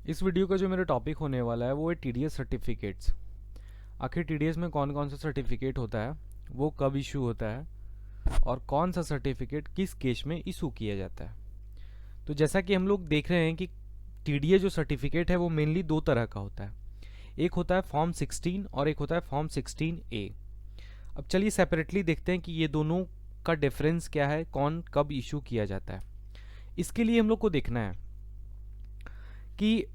इस वीडियो का जो मेरा टॉपिक होने वाला है वो है टीडीएस सर्टिफिकेट्स। आखिर टीडीएस में कौन कौन सा सर्टिफिकेट होता है, वो कब इशू होता है और कौन सा सर्टिफिकेट किस केस में इशू किया जाता है। तो जैसा कि हम लोग देख रहे हैं कि टीडीएस जो सर्टिफिकेट है वो मेनली दो तरह का होता है। एक होता है फॉर्म 16 और एक होता है फॉर्म 16A। अब चलिए सेपरेटली देखते हैं कि ये दोनों का डिफरेंस क्या है, कौन कब इशू किया जाता है। इसके लिए हम लोग को देखना है कि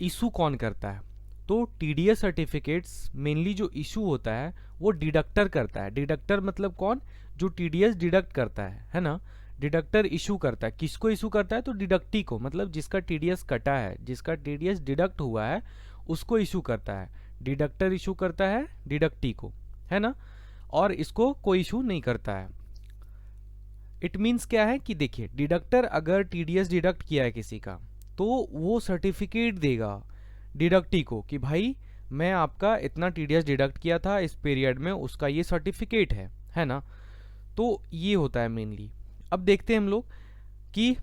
इशू कौन करता है। तो टीडीएस सर्टिफिकेट्स मेनली जो इशू होता है वो डिडक्टर करता है। डिडक्टर मतलब कौन? जो टीडीएस डिडक्ट करता है ना। डिडक्टर इशू करता है। किसको इशू करता है? तो डिडक्टी को, मतलब जिसका टीडीएस कटा है, जिसका टीडीएस डिडक्ट हुआ है, उसको इशू करता है। डिडक्टर इशू करता है डिडक्टी को, है ना। और इसको कोई इशू नहीं करता है। इट मीन्स क्या है कि देखिए, डिडक्टर अगर टीडीएस डिडक्ट किया है किसी का, तो वो सर्टिफिकेट देगा डिडक्टी को कि भाई मैं आपका इतना टीडीएस डिडक्ट किया था इस पीरियड में, उसका ये सर्टिफिकेट है ना। तो ये होता है मेनली। अब देखते हैं हम लोग कि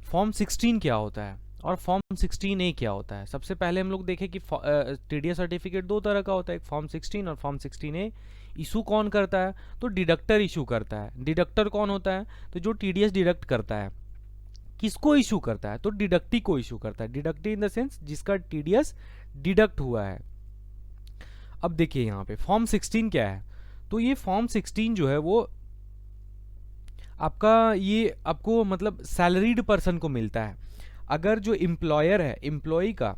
फॉर्म 16 क्या होता है और फॉर्म 16A क्या होता है। सबसे पहले हम लोग देखें कि टीडीएस सर्टिफिकेट दो तरह का होता है, एक फॉर्म 16 और फॉर्म 16A। इशू कौन करता है? तो डिडक्टर इशू करता है। डिडक्टर कौन होता है? तो जो टीडीएस डिडक्ट करता है। किसको इशू करता है? तो डिडक्टी को इशू करता है। डिडक्टी इन द सेंस जिसका टीडीएस डिडक्ट हुआ है। अब देखिए यहाँ पे फॉर्म 16 क्या है। तो ये फॉर्म 16 जो है वो आपका, ये आपको मतलब सैलरीड पर्सन को मिलता है। अगर जो एम्प्लॉयर है, एम्प्लॉय का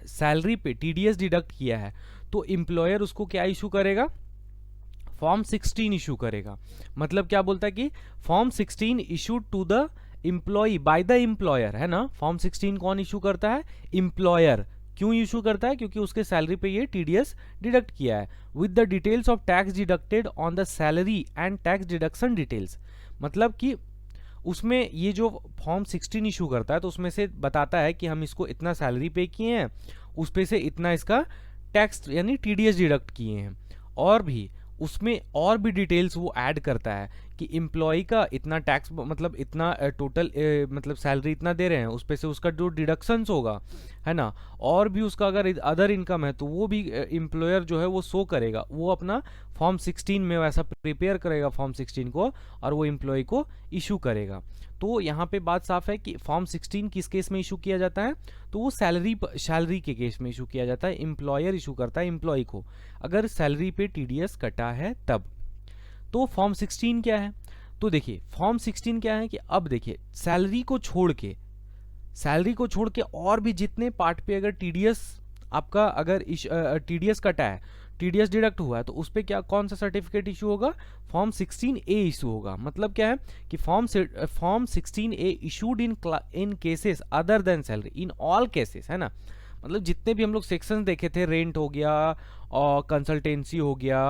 सैलरी पे टीडीएस डिडक्ट किया है, तो एम्प्लॉयर उसको क्या इशू करेगा? फॉर्म 16 इशू करेगा। मतलब क्या बोलता है कि form 16 issued to the employ by the employer, है ना। फॉर्म 16 कौन इशू करता है? एम्प्लॉयर। क्यों इशू करता है? क्योंकि उसके सैलरी पे ये टीडीएस डिडक्ट किया है। With the details of tax deducted on the salary and tax deduction details. मतलब कि उसमें ये जो फॉर्म 16 इशू करता है तो उसमें से बताता है कि हम इसको इतना सैलरी पे किए हैं, उस पे से इतना इसका टैक्स यानी टीडीएस डिडक्ट किए हैं। और भी उसमें और भी डिटेल्स वो ऐड करता है कि एम्प्लॉय का इतना टैक्स, मतलब इतना टोटल मतलब सैलरी इतना दे रहे हैं, उस पे से उसका जो डिडक्शंस होगा, है ना। और भी उसका अगर अदर इनकम है तो वो भी एम्प्लॉयर जो है वो शो करेगा। वो अपना फॉर्म 16 में वैसा प्रिपेयर करेगा फॉर्म 16 को, और वो एम्प्लॉय को इशू करेगा। तो यहाँ पे बात साफ है कि फॉर्म 16 किस केस में इशू किया जाता है? तो वो सैलरी के केस में इशू किया जाता है। एम्प्लॉयर इशू करता है एम्प्लॉय को, अगर सैलरी पे टीडीएस कटा है तब। तो फॉर्म 16 क्या है? तो देखिए फॉर्म 16 क्या है कि अब देखिए सैलरी को छोड़ के और भी जितने पार्ट पे अगर टीडीएस आपका, अगर टीडीएस कटा है, टीडीएस डिडक्ट हुआ है, तो उस पे क्या, कौन सा सर्टिफिकेट इशू होगा? फॉर्म 16A इशू होगा। मतलब क्या है कि form 16A issued in cases other than salary, in all cases, है ना। मतलब जितने भी हम लोग सेक्शन देखे थे, रेंट हो गया और कंसल्टेंसी हो गया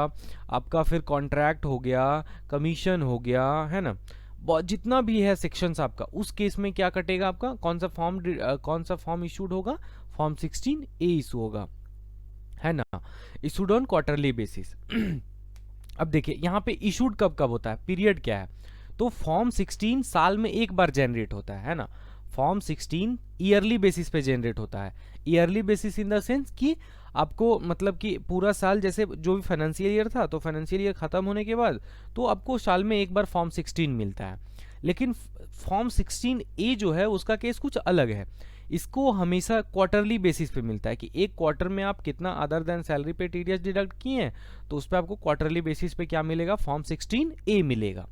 आपका, फिर कॉन्ट्रैक्ट हो गया, कमीशन हो गया, है ना, जितना भी है सेक्शंस आपका, उस केस में क्या कटेगा आपका? कौन सा फॉर्म इशूड होगा? फॉर्म 16A इशू होगा, है ना। Issued on quarterly basis. अब देखिए यहाँ पे इशूड कब कब होता है, पीरियड क्या है? तो फॉर्म 16 साल में एक बार जनरेट होता है ना। फॉर्म 16 ईयरली बेसिस पे जनरेट होता है। Yearly basis in the sense कि आपको मतलब कि पूरा साल, जैसे जो भी फाइनेंशियल ईयर था, तो फाइनेंशियल ईयर खत्म होने के बाद तो आपको साल में एक बार फॉर्म 16 मिलता है। लेकिन फॉर्म 16A जो है उसका केस कुछ अलग है। इसको हमेशा क्वार्टरली बेसिस पे मिलता है कि एक क्वार्टर में आप कितना अदर देन सैलरी पे टीडीएस डिडक्ट किए हैं, तो उस पर आपको क्वार्टरली बेसिस पे क्या मिलेगा? फॉर्म 16A मिलेगा।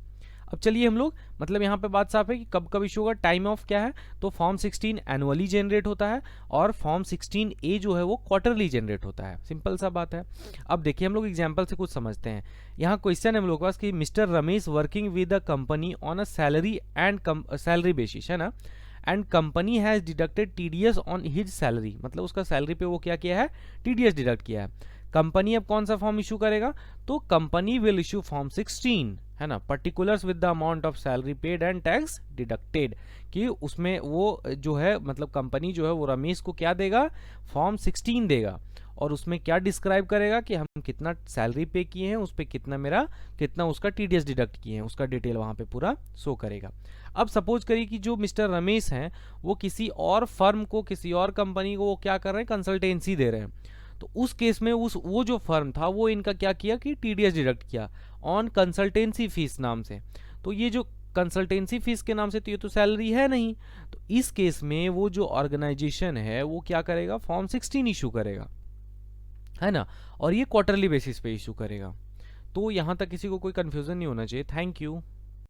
अब चलिए हम लोग, मतलब यहाँ पे बात साफ है कि कब कब इशू होगा, टाइम ऑफ क्या है। तो फॉर्म 16 एनुअली जनरेट होता है और फॉर्म 16A जो है वो क्वार्टरली जनरेट होता है। सिंपल सा बात है। अब देखिए हम लोग एग्जाम्पल से कुछ समझते हैं। यहाँ क्वेश्चन है हम लोग के पास कि mister Ramesh working with the company on a salary and salary basis, है ना, and company has deducted TDS on his salary. मतलब उसका सैलरी पे वो क्या किया है? टीडीएस डिडक्ट किया है। कंपनी अब कौन सा फॉर्म इशू करेगा? तो कंपनी विल इशू फॉर्म 16, है ना, particulars with the amount of salary paid and tax deducted, कि उसमें वो जो है मतलब कंपनी जो है वो रमेश को क्या देगा, फॉर्म 16 देगा, और उसमें क्या डिस्क्राइब करेगा कि हम कितना सैलरी पे किए हैं, उस पर कितना उसका टीडीएस डिडक्ट किए हैं, उसका डिटेल वहाँ पे पूरा शो करेगा। अब सपोज करिए कि जो मिस्टर रमेश हैं वो किसी और फर्म को, किसी और कंपनी को वो क्या कर रहे हैं, कंसल्टेंसी दे रहे हैं। तो उस केस में वो जो फर्म था वो इनका क्या किया कि टीडीएस डिडक्ट किया ऑन कंसल्टेंसी फीस नाम से। तो ये जो कंसल्टेंसी फीस के नाम से, तो ये तो सैलरी है नहीं। तो इस केस में वो जो ऑर्गेनाइजेशन है वो क्या करेगा, फॉर्म 16 इशू करेगा, है ना, और ये क्वार्टरली बेसिस पे इशू करेगा। तो यहाँ तक किसी को कोई कंफ्यूजन नहीं होना चाहिए। Thank you.